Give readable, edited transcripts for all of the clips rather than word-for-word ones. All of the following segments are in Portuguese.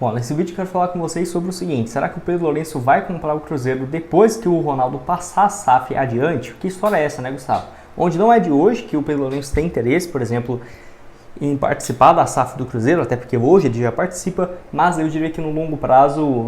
Bom, nesse vídeo eu quero falar com vocês sobre o seguinte: será que o Pedro Lourenço vai comprar o Cruzeiro depois que o Ronaldo passar a SAF adiante? Que história é essa, né, Gustavo? Onde não é de hoje que o Pedro Lourenço tem interesse, por exemplo, em participar da SAF do Cruzeiro, até porque hoje ele já participa, mas eu diria que no longo prazo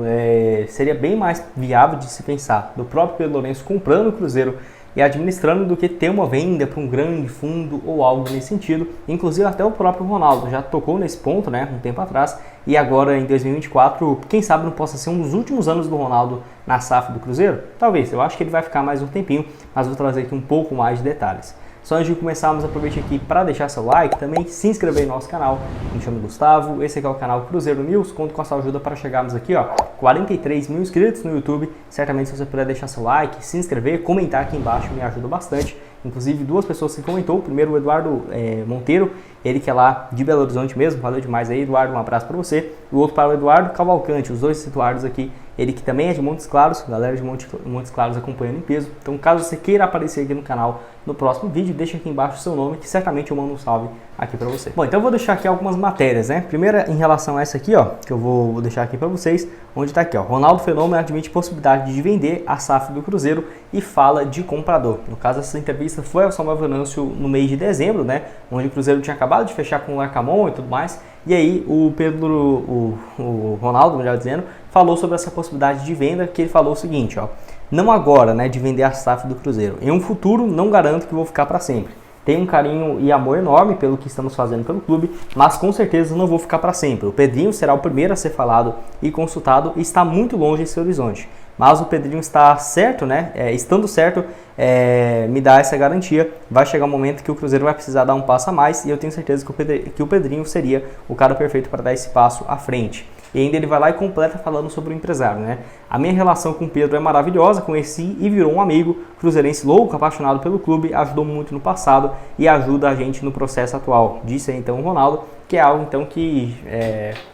seria bem mais viável de se pensar do próprio Pedro Lourenço comprando o Cruzeiro e administrando do que ter uma venda para um grande fundo ou algo nesse sentido. Inclusive até o próprio Ronaldo já tocou nesse ponto, né, um tempo atrás, e agora em 2024, quem sabe não possa ser um dos últimos anos do Ronaldo na SAF do Cruzeiro? Talvez, eu acho que ele vai ficar mais um tempinho, mas vou trazer aqui um pouco mais de detalhes. Só antes de começarmos, aproveite aqui para deixar seu like, também se inscrever no nosso canal. Me chamo Gustavo, esse aqui é o canal Cruzeiro News, conto com a sua ajuda para chegarmos aqui, 43 mil inscritos no YouTube. Certamente se você puder deixar seu like, se inscrever, comentar aqui embaixo, me ajuda bastante. Inclusive duas pessoas que comentou, primeiro o Eduardo Monteiro, ele que é lá de Belo Horizonte mesmo, valeu demais aí, Eduardo, um abraço para você. E o outro para o Eduardo Cavalcante, os dois situados aqui, ele que também é de Montes Claros, galera de Montes Claros acompanhando em peso. Então caso você queira aparecer aqui no canal no próximo vídeo, deixa aqui embaixo o seu nome, que certamente eu mando um salve aqui para você. Bom, então eu vou deixar aqui algumas matérias, né? Primeira em relação a essa aqui, que eu vou deixar aqui para vocês, onde está aqui, Ronaldo Fenômeno admite possibilidade de vender a SAF do Cruzeiro e fala de comprador. No caso, essa entrevista foi ao Samuel Venâncio no mês de dezembro, né? Onde o Cruzeiro tinha acabado de fechar com o Arcamon e tudo mais. E aí o Ronaldo, melhor dizendo, falou sobre essa possibilidade de venda, que ele falou o seguinte, não agora, né, de vender a SAF do Cruzeiro. Em um futuro, não garanto que vou ficar para sempre. Tenho um carinho e amor enorme pelo que estamos fazendo pelo clube, mas com certeza não vou ficar para sempre. O Pedrinho será o primeiro a ser falado e consultado e está muito longe esse horizonte. Mas o Pedrinho está certo, né? Estando certo, me dá essa garantia. Vai chegar um momento que o Cruzeiro vai precisar dar um passo a mais e eu tenho certeza que o Pedrinho seria o cara perfeito para dar esse passo à frente. E ainda ele vai lá e completa falando sobre o empresário, né? A minha relação com o Pedro é maravilhosa, conheci e virou um amigo cruzeirense louco, apaixonado pelo clube, ajudou muito no passado e ajuda a gente no processo atual. Disse aí então o Ronaldo, que é algo então que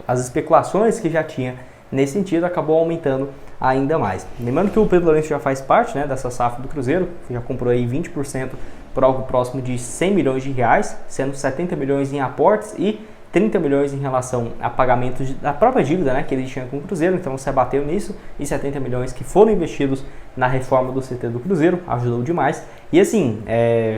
as especulações que já tinha nesse sentido acabou aumentando ainda mais. Lembrando que o Pedro Lourenço já faz parte, né, dessa SAF do Cruzeiro, já comprou aí 20% por algo próximo de 100 milhões de reais, sendo 70 milhões em aportes e 30 milhões em relação a pagamentos da própria dívida, né, que ele tinha com o Cruzeiro, então você abateu nisso, e 70 milhões que foram investidos na reforma do CT do Cruzeiro, ajudou demais. E assim,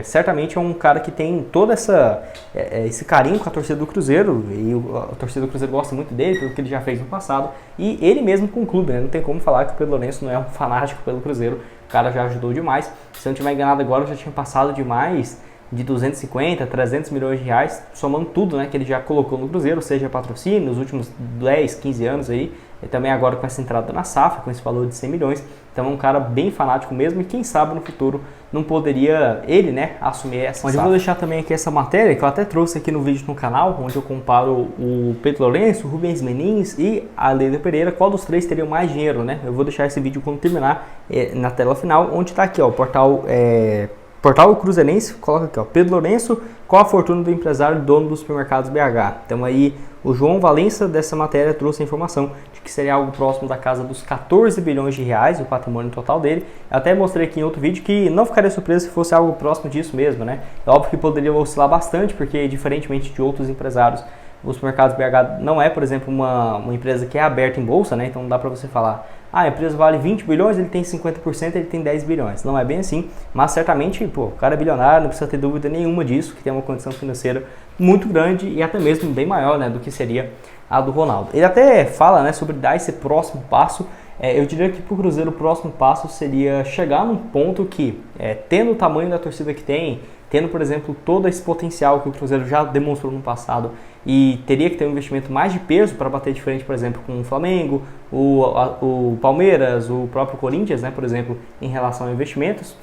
certamente é um cara que tem todo esse carinho com a torcida do Cruzeiro, e a torcida do Cruzeiro gosta muito dele, pelo que ele já fez no passado, e ele mesmo com o clube, né, não tem como falar que o Pedro Lourenço não é um fanático pelo Cruzeiro, o cara já ajudou demais. Se eu não tiver enganado agora, já tinha passado demais de 250, 300 milhões de reais, somando tudo, né, que ele já colocou no Cruzeiro, seja patrocínio nos últimos 10, 15 anos aí, e também agora com essa entrada na SAF, com esse valor de 100 milhões, então é um cara bem fanático mesmo, e quem sabe no futuro não poderia ele, né, assumir essa SAF. Eu vou deixar também aqui essa matéria, que eu até trouxe aqui no vídeo no canal, onde eu comparo o Pedro Lourenço, o Rubens Menins e a Leila Pereira, qual dos três teria mais dinheiro, né, eu vou deixar esse vídeo quando terminar, na tela final, onde está aqui, o Portal Cruzeirense, coloca aqui, Pedro Lourenço, qual a fortuna do empresário dono dos supermercados BH? Então aí o João Valença dessa matéria trouxe a informação de que seria algo próximo da casa dos 14 bilhões de reais, o patrimônio total dele. Eu até mostrei aqui em outro vídeo que não ficaria surpreso se fosse algo próximo disso mesmo, né? É óbvio que poderia oscilar bastante, porque diferentemente de outros empresários, os supermercados BH não é, por exemplo, uma empresa que é aberta em bolsa, né? Então não dá para você falar, a empresa vale 20 bilhões, ele tem 50%, ele tem 10 bilhões. Não é bem assim, mas certamente, o cara é bilionário, não precisa ter dúvida nenhuma disso, que tem uma condição financeira muito grande e até mesmo bem maior, né, do que seria a do Ronaldo. Ele até fala, né, sobre dar esse próximo passo. Eu diria que para o Cruzeiro o próximo passo seria chegar num ponto que, tendo o tamanho da torcida que tem, tendo, por exemplo, todo esse potencial que o Cruzeiro já demonstrou no passado e teria que ter um investimento mais de peso para bater de frente, por exemplo, com o Flamengo, o Palmeiras, o próprio Corinthians, né, por exemplo, em relação a investimentos,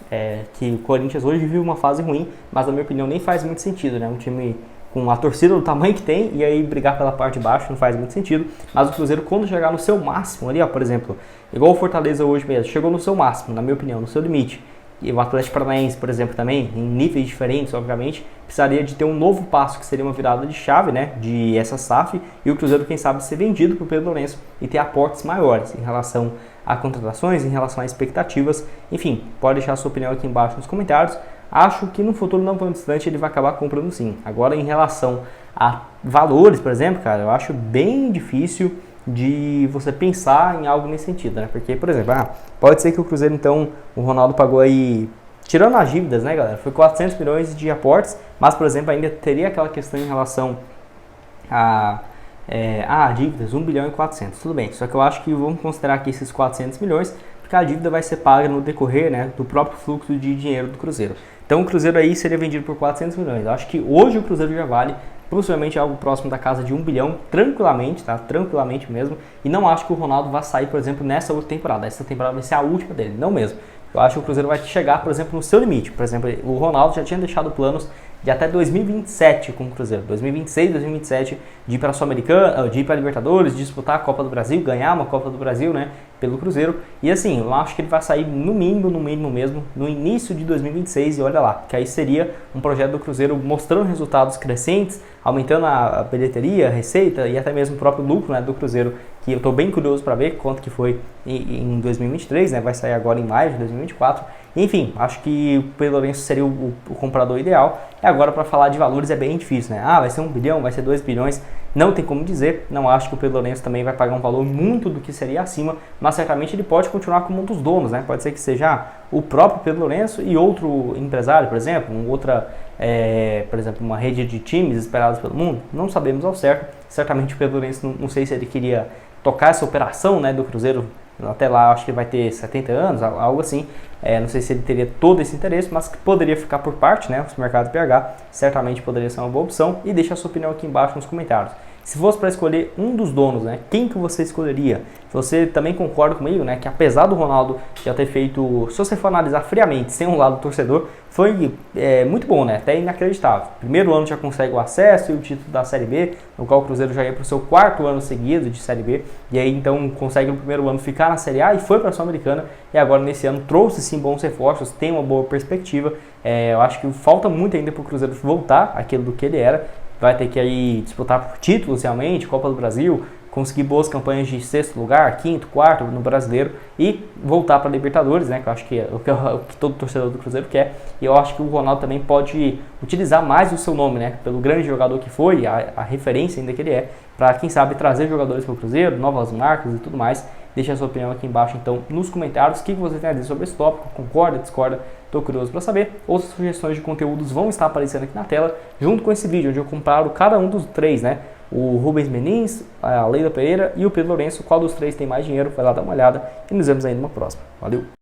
que o Corinthians hoje vive uma fase ruim, mas na minha opinião nem faz muito sentido, né, um time com a torcida do tamanho que tem, e aí brigar pela parte de baixo não faz muito sentido, mas o Cruzeiro quando chegar no seu máximo ali, por exemplo, igual o Fortaleza hoje mesmo, chegou no seu máximo, na minha opinião, no seu limite, e o Atlético Paranaense, por exemplo, também, em níveis diferentes, obviamente, precisaria de ter um novo passo, que seria uma virada de chave, né, de essa SAF, e o Cruzeiro, quem sabe, ser vendido para o Pedro Lourenço e ter aportes maiores em relação a contratações, em relação a expectativas. Enfim, pode deixar a sua opinião aqui embaixo nos comentários. Acho que no futuro não tão distante ele vai acabar comprando sim. Agora, em relação a valores, por exemplo, cara, eu acho bem difícil de você pensar em algo nesse sentido, né? Porque, por exemplo, pode ser que o Cruzeiro, então, o Ronaldo pagou aí, tirando as dívidas, né, galera? Foi 400 milhões de aportes, mas, por exemplo, ainda teria aquela questão em relação a dívidas, 1 bilhão e 400, tudo bem. Só que eu acho que vamos considerar aqui esses 400 milhões, porque a dívida vai ser paga no decorrer, né, do próprio fluxo de dinheiro do Cruzeiro. Então o Cruzeiro aí seria vendido por 400 milhões. Eu acho que hoje o Cruzeiro já vale possivelmente algo próximo da casa de 1 bilhão, tranquilamente, tá? Tranquilamente mesmo. E não acho que o Ronaldo vá sair, por exemplo, nessa outra temporada. Essa temporada vai ser a última dele, não mesmo. Eu acho que o Cruzeiro vai chegar, por exemplo, no seu limite. Por exemplo, o Ronaldo já tinha deixado planos de até 2027 com o Cruzeiro, 2026, 2027, de ir para a Sul-Americana, de ir para a Libertadores, disputar a Copa do Brasil, ganhar uma Copa do Brasil, né, pelo Cruzeiro. E assim, eu acho que ele vai sair no mínimo mesmo, no início de 2026, e olha lá, que aí seria um projeto do Cruzeiro mostrando resultados crescentes, aumentando a bilheteria, a receita e até mesmo o próprio lucro, né, do Cruzeiro, que eu estou bem curioso para ver quanto que foi em 2023, né, vai sair agora em maio de 2024. Enfim, acho que o Pedro Lourenço seria o comprador ideal. E agora, para falar de valores é bem difícil, né? Vai ser 1 bilhão, vai ser 2 bilhões, não tem como dizer. Não acho que o Pedro Lourenço também vai pagar um valor muito do que seria acima, mas certamente ele pode continuar como um dos donos, né? Pode ser que seja o próprio Pedro Lourenço e outro empresário, por exemplo, por exemplo, uma rede de times esperados pelo mundo. Não sabemos ao certo. Certamente o Pedro Lourenço, não sei se ele queria tocar essa operação, né, do Cruzeiro. Até lá, acho que ele vai ter 70 anos, algo assim. Não sei se ele teria todo esse interesse, mas poderia ficar por parte, né? O mercado PH certamente poderia ser uma boa opção. E deixa a sua opinião aqui embaixo nos comentários. Se fosse para escolher um dos donos, né, quem que você escolheria? Você também concorda comigo, né, que apesar do Ronaldo já ter feito, se você for analisar friamente, sem um lado torcedor, foi muito bom, né, até inacreditável. Primeiro ano já consegue o acesso e o título da Série B, no qual o Cruzeiro já ia para o seu 4º ano seguido de Série B, e aí então consegue no primeiro ano ficar na Série A e foi para a Sul-Americana, e agora nesse ano trouxe sim bons reforços, tem uma boa perspectiva. Eu acho que falta muito ainda para o Cruzeiro voltar àquilo do que ele era. Vai ter que aí disputar por títulos realmente, Copa do Brasil, conseguir boas campanhas de 6º lugar, 5º, 4º no Brasileiro e voltar para a Libertadores, né, que eu acho que é o que todo torcedor do Cruzeiro quer. E eu acho que o Ronaldo também pode utilizar mais o seu nome, né, pelo grande jogador que foi, a referência ainda que ele é, para quem sabe trazer jogadores para o Cruzeiro, novas marcas e tudo mais. Deixa a sua opinião aqui embaixo então nos comentários, o que você tem a dizer sobre esse tópico, concorda, discorda, estou curioso para saber. Outras sugestões de conteúdos vão estar aparecendo aqui na tela, junto com esse vídeo onde eu comparo cada um dos 3, né? O Rubens Menins, a Leila Pereira e o Pedro Lourenço. Qual dos 3 tem mais dinheiro? Vai lá dar uma olhada e nos vemos aí numa próxima. Valeu!